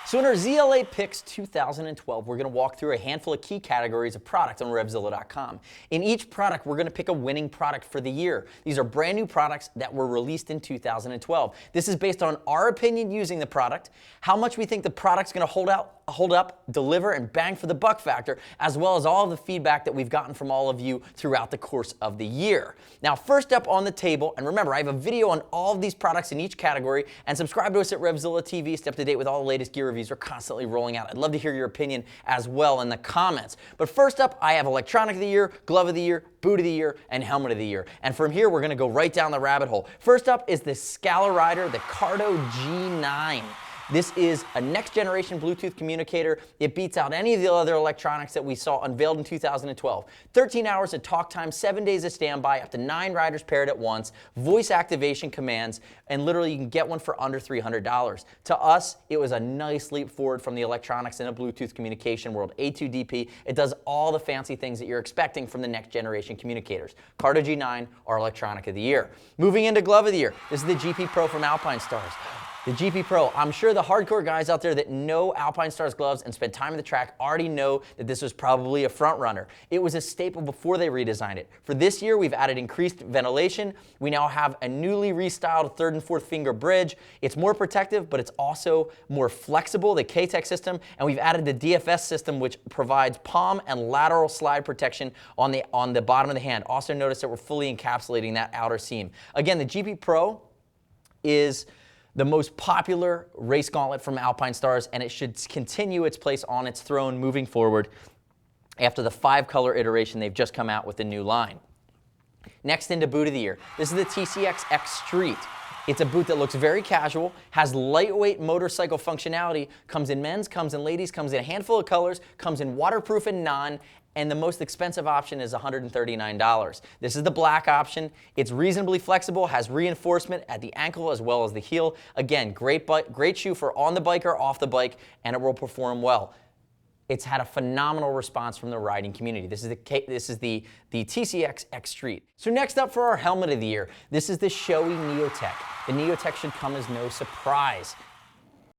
So in our ZLA Picks 2012, we're going to walk through a handful of key categories of product on RevZilla.com. In each product, we're going to pick a winning product for the year. These are brand new products that were released in 2012. This is based on our opinion using the product, how much we think the product's going to hold up, deliver, and bang for the buck factor, as well as all of the feedback that we've gotten from all of you throughout the course of the year. Now, first up on the table, and remember, I have a video on all of these products in each category, and subscribe to us at RevZilla TV, stay up to date with all the latest gear reviews we're constantly rolling out. I'd love to hear your opinion as well in the comments. But first up, I have Electronic of the Year, Glove of the Year, Boot of the Year, and Helmet of the Year. And from here, we're going to go right down the rabbit hole. First up is the Scala Rider, the Cardo G9. This is a next-generation Bluetooth communicator. It beats out any of the other electronics that we saw unveiled in 2012. 13 hours of talk time, 7 days of standby, up to 9 riders paired at once, voice activation commands, and literally you can get one for under $300. To us, it was a nice leap forward from the electronics in a Bluetooth communication world. A2DP, it does all the fancy things that you're expecting from the next-generation communicators. Cardo G9, our Electronic of the Year. Moving into Glove of the Year, this is the GP Pro from Alpine Stars. The GP Pro, I'm sure the hardcore guys out there that know Alpine Stars gloves and spend time on the track already know that this was probably a front runner. It was a staple before they redesigned it. For this year, we've added increased ventilation. We now have a newly restyled 3rd and 4th finger bridge. It's more protective, but it's also more flexible, the K-Tech system, and we've added the DFS system, which provides palm and lateral slide protection on the bottom of the hand. Also notice that we're fully encapsulating that outer seam. Again, the GP Pro is the most popular race gauntlet from Alpine Stars, and it should continue its place on its throne moving forward after the 5-color iteration they've just come out with the new line. Next into Boot of the Year. This is the TCX X Street. It's a boot that looks very casual, has lightweight motorcycle functionality, comes in men's, comes in ladies, comes in a handful of colors, comes in waterproof and non, and the most expensive option is $139. This is the black option. It's reasonably flexible, has reinforcement at the ankle as well as the heel. Again, great shoe for on the bike or off the bike, and it will perform well. It's had a phenomenal response from the riding community. This is the TCX X Street. So next up for our Helmet of the Year, this is the Shoei Neotech. The Neotech should come as no surprise.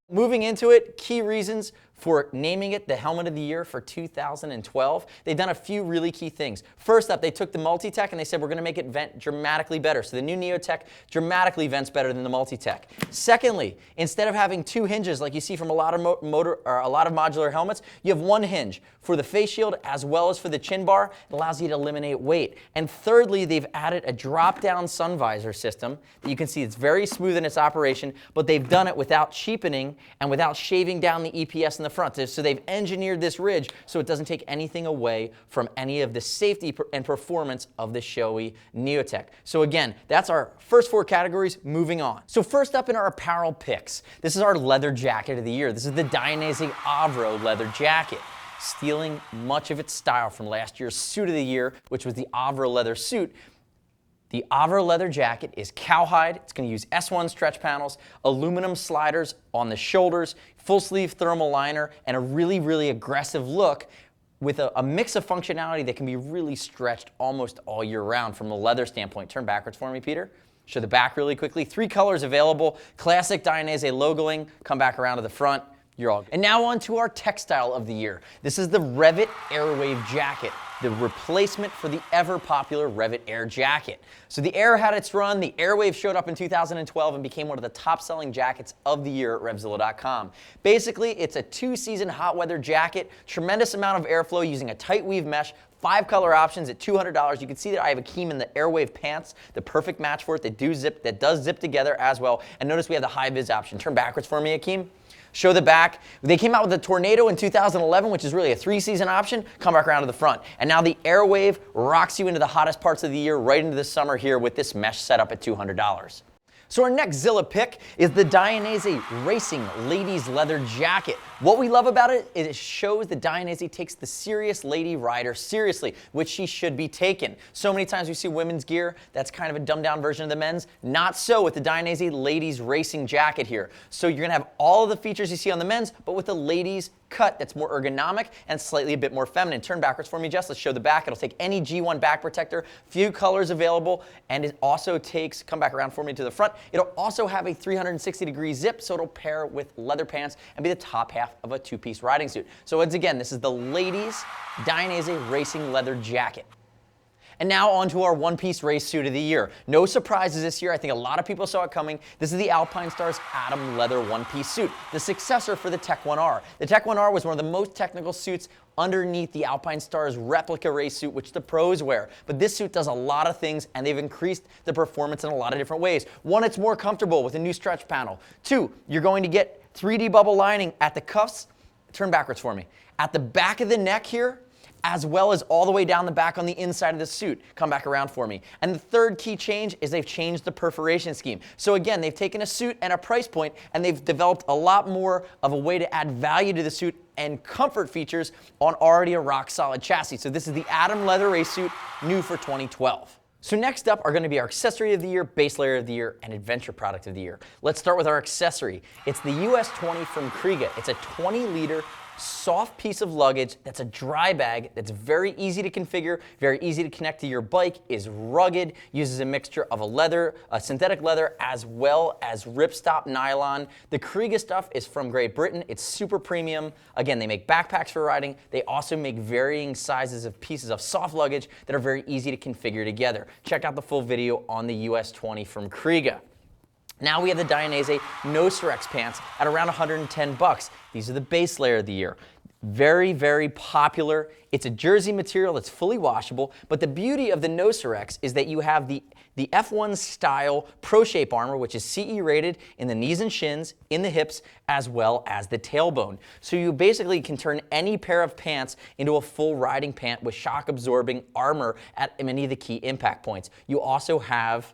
Moving into it, key reasons for naming it the Helmet of the Year for 2012. They've done a few really key things. First up, they took the Multi-Tech and they said we're going to make it vent dramatically better. So the new Neotech dramatically vents better than the Multi-Tech. Secondly, instead of having 2 hinges like you see from a lot of modular helmets, you have 1 hinge for the face shield as well as for the chin bar. It allows you to eliminate weight. And thirdly, they've added a drop-down sun visor system that you can see it's very smooth in its operation, but they've done it without cheapening and without shaving down the EPS in the front. So they've engineered this ridge so it doesn't take anything away from any of the safety and performance of the Shoei Neotech. So again, that's our first 4 categories. Moving on. So first up in our apparel picks, this is our leather jacket of the year. This is the Dainese Avro leather jacket, stealing much of its style from last year's suit of the year, which was the Avro leather suit. The Avro leather jacket is cowhide. It's going to use S1 stretch panels, aluminum sliders on the shoulders, full sleeve thermal liner, and a really, really aggressive look with a mix of functionality that can be really stretched almost all year round from a leather standpoint. Turn backwards for me, Peter. Show the back really quickly. 3 colors available. Classic Dainese logoing. Come back around to the front. You're all good. And now on to our textile of the year. This is the Revit Airwave jacket, the replacement for the ever-popular Revit Air jacket. So the Air had its run, the Airwave showed up in 2012 and became one of the top-selling jackets of the year at RevZilla.com. Basically, it's a 2-season hot weather jacket, tremendous amount of airflow using a tight weave mesh, 5 color options at $200. You can see that I have Akeem in the Airwave pants, the perfect match for it that does zip together as well. And notice we have the high vis option. Turn backwards for me, Akeem. Show the back. They came out with the Tornado in 2011, which is really a 3-season option. Come back around to the front. And now the Airwave rocks you into the hottest parts of the year, right into the summer here with this mesh setup at $200. So our next Zilla pick is the Dainese Racing Ladies Leather Jacket. What we love about it is it shows that Dainese takes the serious lady rider seriously, which she should be taken. So many times we see women's gear that's kind of a dumbed down version of the men's. Not so with the Dainese Ladies Racing Jacket here. So you're going to have all of the features you see on the men's, but with the ladies cut that's more ergonomic and slightly a bit more feminine. Turn backwards for me, Jess. Let's show the back. It'll take any G1 back protector, few colors available, and it also takes, come back around for me to the front, it'll also have a 360-degree zip, so it'll pair with leather pants and be the top half of a two-piece riding suit. So once again, this is the ladies' Dainese Racing Leather Jacket. And now on to our one-piece race suit of the year. No surprises this year. I think a lot of people saw it coming. This is the Alpinestars Atom Leather one-piece suit, the successor for the Tech 1R. The Tech 1R was one of the most technical suits underneath the Alpinestars replica race suit, which the pros wear. But this suit does a lot of things, and they've increased the performance in a lot of different ways. One, it's more comfortable with a new stretch panel. Two, you're going to get 3D bubble lining at the cuffs. Turn backwards for me. At the back of the neck here, as well as all the way down the back on the inside of the suit. Come back around for me. And the third key change is they've changed the perforation scheme. So again, they've taken a suit and a price point, and they've developed a lot more of a way to add value to the suit and comfort features on already a rock-solid chassis. So this is the Atom Leather Race Suit, new for 2012. So next up are going to be our accessory of the year, base layer of the year, and adventure product of the year. Let's start with our accessory. It's the US 20 from Kriega. It's a 20-liter soft piece of luggage that's a dry bag that's very easy to configure, very easy to connect to your bike, is rugged, uses a mixture of a synthetic leather as well as ripstop nylon. The Kriega stuff is from Great Britain. It's super premium. Again, they make backpacks for riding. They also make varying sizes of pieces of soft luggage that are very easy to configure together. Check out the full video on the US 20 from Kriega. Now we have the Dainese No Surex pants at around 110 bucks. These are the base layer of the year. Very, very popular. It's a jersey material that's fully washable, but the beauty of the No Surex is that you have the F1 style Pro Shape armor, which is CE rated in the knees and shins, in the hips, as well as the tailbone. So you basically can turn any pair of pants into a full riding pant with shock absorbing armor at many of the key impact points. You also have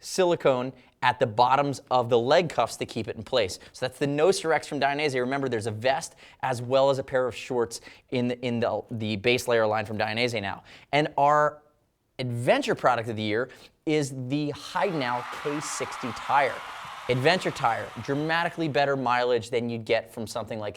silicone at the bottoms of the leg cuffs to keep it in place. So that's the No Surex from Dainese. Remember, there's a vest as well as a pair of shorts in the base layer line from Dainese now. And our adventure product of the year is the Heidenau K60 tire. Adventure tire, dramatically better mileage than you'd get from something like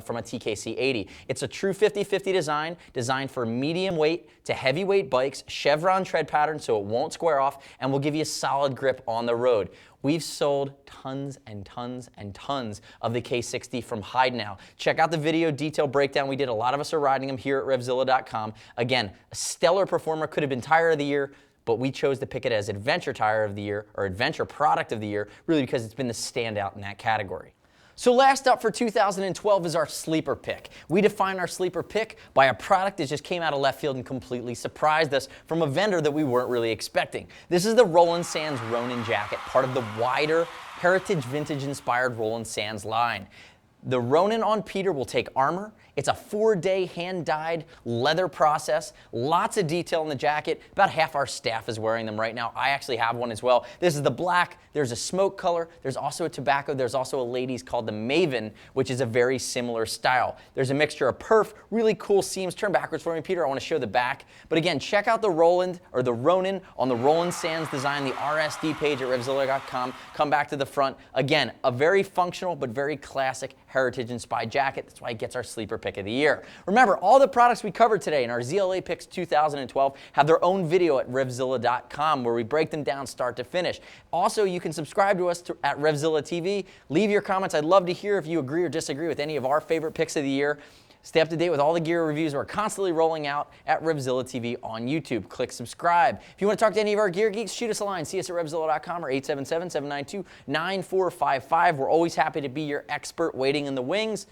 from a TKC 80. It's a true 50-50 design, designed for medium weight to heavyweight bikes, chevron tread pattern so it won't square off, and will give you a solid grip on the road. We've sold tons and tons and tons of the K60 from Heidenau. Check out the video detail breakdown we did. A lot of us are riding them here at RevZilla.com. Again, a stellar performer, could have been tire of the year, but we chose to pick it as Adventure Tire of the Year, or Adventure Product of the Year, really because it's been the standout in that category. So last up for 2012 is our sleeper pick. We define our sleeper pick by a product that just came out of left field and completely surprised us from a vendor that we weren't really expecting. This is the Roland Sands Ronin jacket, part of the wider heritage vintage-inspired Roland Sands line. The Ronin on Peter will take armor. It's a 4-day hand-dyed leather process. Lots of detail in the jacket. About half our staff is wearing them right now. I actually have one as well. This is the black. There's a smoke color. There's also a tobacco. There's also a ladies called the Maven, which is a very similar style. There's a mixture of perf, really cool seams. Turn backwards for me, Peter. I want to show the back. But again, check out the Roland, or the Ronin, on the Roland Sands design, the RSD page at RevZilla.com. Come back to the front. Again, a very functional but very classic heritage-inspired jacket. That's why it gets our sleeper pick of the year. Remember, all the products we covered today in our ZLA Picks 2012 have their own video at RevZilla.com where we break them down start to finish. Also, you can subscribe to us at RevZilla TV. Leave your comments. I'd love to hear if you agree or disagree with any of our favorite picks of the year. Stay up to date with all the gear reviews we're constantly rolling out at RevZilla TV on YouTube. Click subscribe. If you want to talk to any of our gear geeks, shoot us a line. See us at RevZilla.com or 877-792-9455. We're always happy to be your expert waiting in the wings.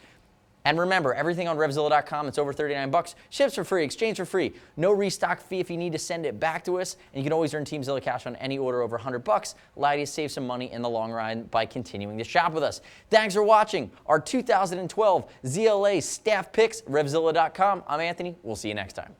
And remember, everything on RevZilla.com that's over 39 bucks ships for free, exchange for free. No restock fee if you need to send it back to us. And you can always earn Team Zilla cash on any order over 100 bucks. Allow you to save some money in the long run by continuing to shop with us. Thanks for watching our 2012 ZLA Staff Picks, RevZilla.com. I'm Anthony. We'll see you next time.